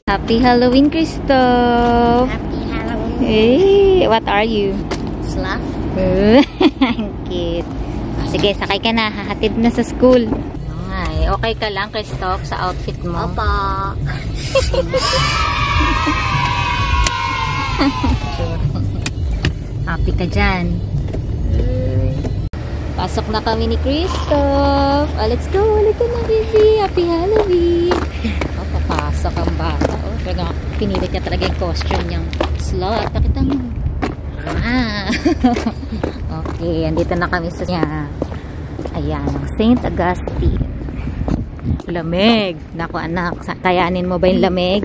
Happy Halloween, Christoph! Happy Halloween. Hey, what are you? Sloth. Cute. Sige, sakay ka na. Hahatid na sa school. Ay, okay ka lang, Christoph, sa outfit mo? Opo. Happy ka dyan. Pasok na kami ni Christoph. Oh, let's go. Let's go na, baby. Happy Halloween. Oh, papasok ang bata. Oh, talaga, pinilit niya talaga yung costume niyang sloth. Nakita mo. Ah. Okay, andito na kami sa ayan, St. Augustine. Lamig. Naku, anak. Kayanin mo ba yung lamig?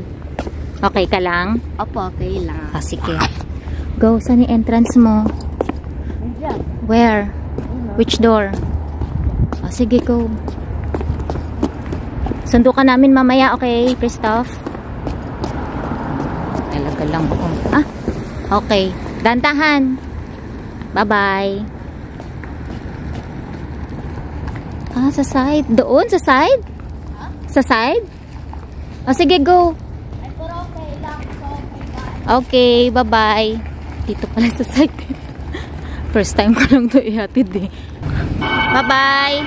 Okay ka lang? Opo, okay lang. Ah, sige. Go. Saan yung entrance mo? Where? Which door? Oh, sige, go. Sundo ka namin mamaya, okay, Christoph? Talaga lang ako. Ah, okay. Dantahan. Bye-bye. Ah, sa side. Doon, sa side? Sa side? Oh, sige, go. Okay, bye-bye. Dito pala sa side. First time ko lang ito ihatid eh. Bye-bye!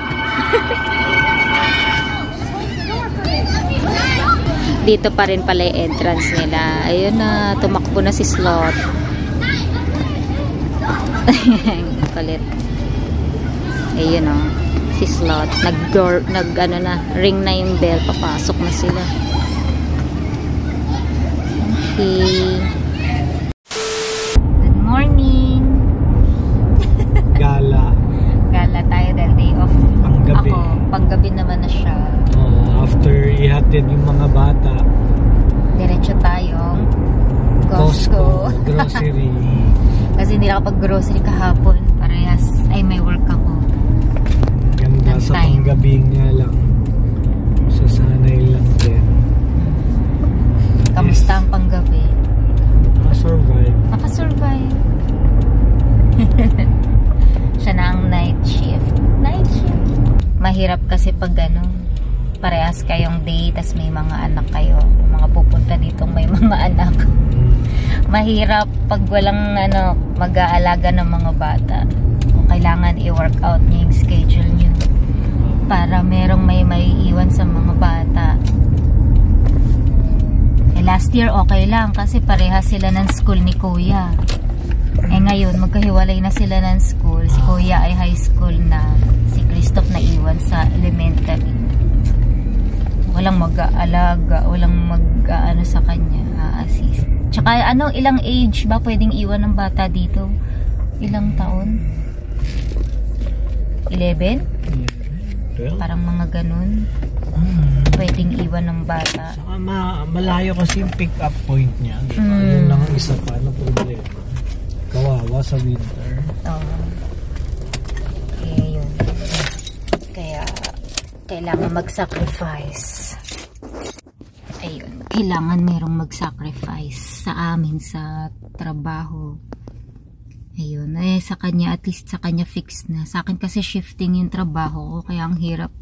Dito pa rin pala yung entrance nila. Ayun na, tumakbo na si Sloth. Kalit. Ayun o, si Sloth. Ring na yung bell. Papasok na sila. Okay. Good morning! Gala tayo dahil day off. Panggabi. Ako, panggabi naman na siya. After ihatid yung mga bata, Diretso tayo Costco. Grocery. Kasi hindi ako pag-grocery kahapon. Parehas, may work ako. Ganda sa time. panggabi nga lang. Sasanay lang din. Kamusta ang panggabi? Survive. Nakasurvive. Siya na ang night shift. Mahirap kasi pag parehas kayong day, tas may mga anak kayo. Yung mga pupunta dito may mga anak. Mahirap pag walang mag-aalaga ng mga bata. Kailangan i-workout niyo yung schedule niyo para merong may iwan sa mga bata. Last year okay lang kasi parehas sila ng school ni Kuya. Ngayon magkahiwalay na sila ng school. Si Kuya ay high school na. Si Christoph na iwan sa elementary. Walang mag-aalaga, walang mag-ano sa kanya, assist. Tsaka ilang age ba pwedeng iwan ng bata dito? Ilang taon? 11? Parang mga ganun. Pwedeng iwan ng bata. Saka malayo kasi yung pick up point niya. Yun lang ang isa pa na problema. Kawawa sa winter. Kaya yun. Kaya kailangan mag-sacrifice. Ayun. Kailangan merong mag-sacrifice sa amin sa trabaho. Ayun. Sa kanya, at least sa kanya fix na. Sa akin kasi shifting yung trabaho ko. Kaya ang hirap.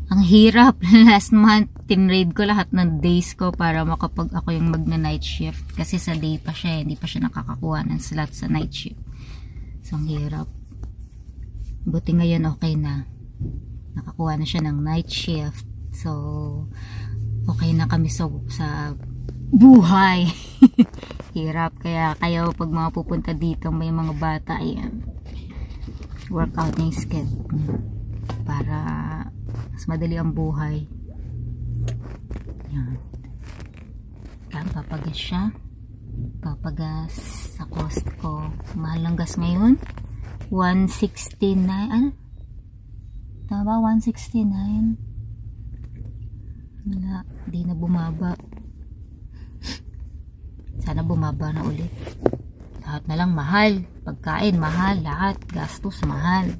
Ang hirap. Last month, tinrade ko lahat ng days ko para makapag ako yung magna-night shift. Kasi sa day pa siya, hindi pa siya nakakakuha ng slot sa night shift. So, ang hirap. Buti ngayon okay na. Nakakuha na siya ng night shift. So, okay na kami sa buhay. Hirap. Kaya kayo, pag mga pupunta dito, may mga bata, ayan. Workout na yung schedule. Para mas madali ang buhay. Yan. Papagas siya. Papagas sa Costco. Mahal ng gas ngayon. 169. Ano? Tama ba? 169. Wala. Di na bumaba. Sana bumaba na ulit. Lahat na lang mahal. Pagkain mahal. Lahat. Gastos mahal.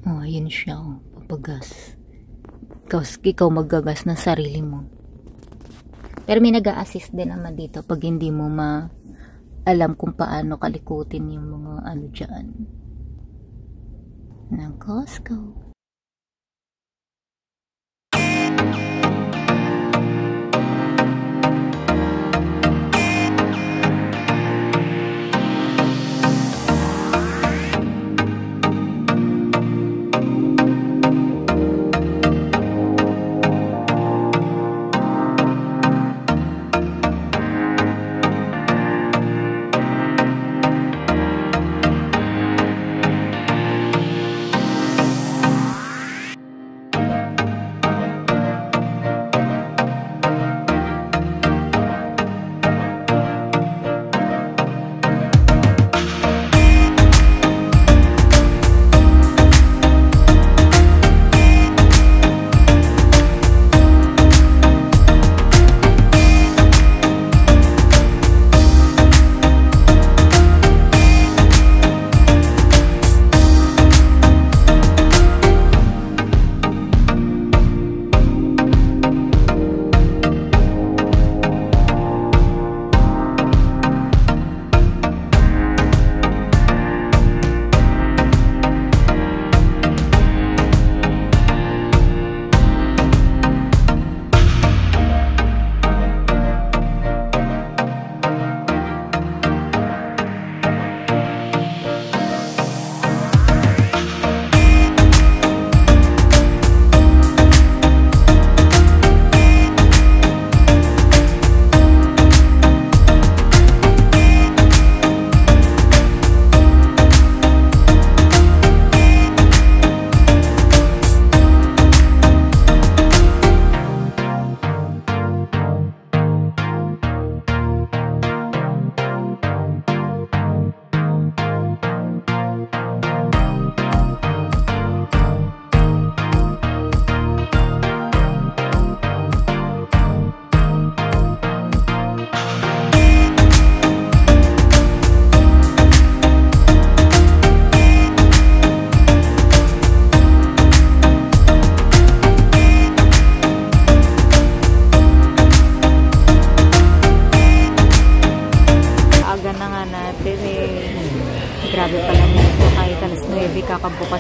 Oh, ayun siya. Papagas. Ikaw maggagas ng sarili mo. Pero may nag-a-assist din naman dito pag hindi mo alam kung paano kalikutin yung mga dyan ng Costco.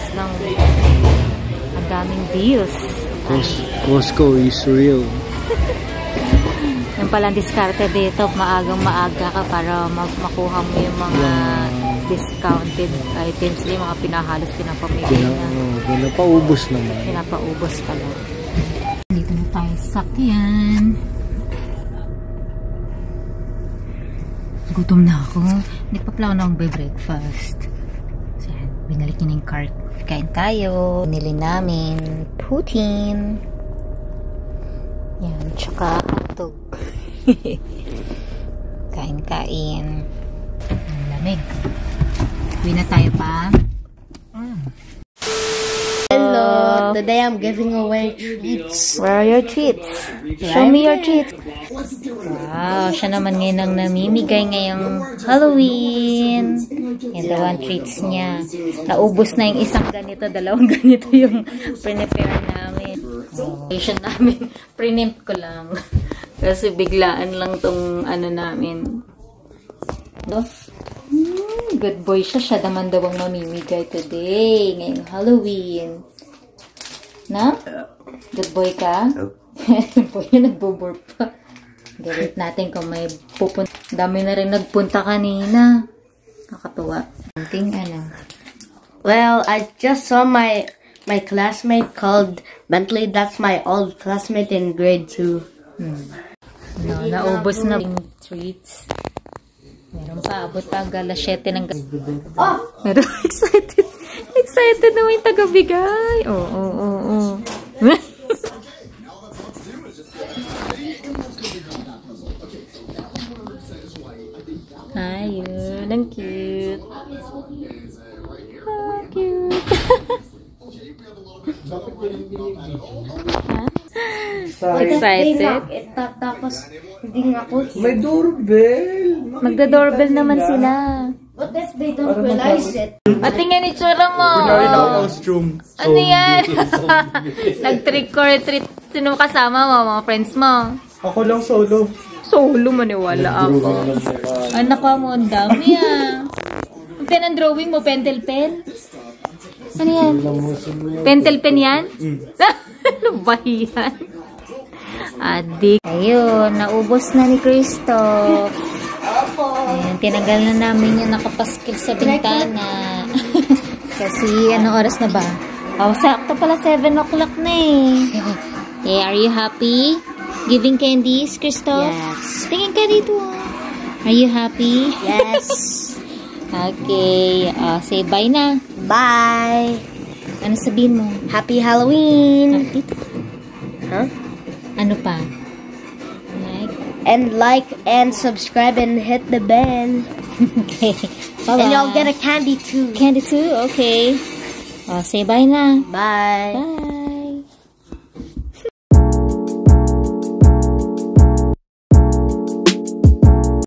lakas ng ang daming deals. Costco is real. Yung palang diskarte dito, maagang-maaga ka para makuha mo yung mga discounted items, yung mga pinahalos, pinapamigay na. Pinapaubos naman. Pinapaubos pala. Dito na tayo sa sakyan. Gutom na ako. Hindi pa pala ako na mag-breakfast. So, yan, binalik niya na yung cart. Kain tayo. Nili namin poutine. Yan, tsaka hotdog. Kain-kain. Ang lamig. Uwi na tayo pa. Hello, today I'm giving away treats. Where are your treats? Show me your treats. Wow, siya naman ngayon ang namimigay ngayong Halloween. Yan daw ang treats niya. Naubos na yung isang ganito, dalawang ganito yung prepare namin. Occasion namin, prinint ko lang. Kasi biglaan lang tong ano namin. Good boy siya. Siya naman daw ang mamimigay today. Ngayong Halloween. Na? Good boy ka? Boy na nagbo-burp pa. Galit natin kung may pupunta. Dami na rin nagpunta kanina. Nakatuwa. Ano? Well, I just saw my classmate called Bentley. That's my old classmate in grade 2. No, naubos na yung treats. Meron pa, abot pa alas 7 ng gabi. Oh! Meron, excited. Excited naman yung taga-bigay. Oo. Ayun, ang cute. Oh, cute. Excited? Tapos, hindi nga ako. May doorbell. Magda-doorbell naman sila. What if they don't realize it? At tingnan ni Chura mo. Ano yan? Nag-trick or treat. Sino kasama mo? Mga friends mo? Ako lang solo. Solo, maniwala ako. Anak ko mo, ang dami ah. Ang pen ang drawing mo, pentel pen? Ano yan? Pentel pen yan? Ano ba yan? Adik. Ayun, naubos na ni Christoph. Ayan, tinanggal na namin yung nakapaskil sa bintana. Kasi, anong oras na ba? Oh, sakto pala 7 o'clock na eh. Okay, are you happy? Giving candies, Christoph? Yes. Tingin ka dito. Are you happy? Yes. Okay, say bye na. Bye. Ano sabihin mo? Happy Halloween. Happy? Huh? Ano pa? Like and subscribe and hit the bell. Okay. Bye-bye. And you'll get a candy too. Candy too? Okay. Say bye na. Bye. Bye.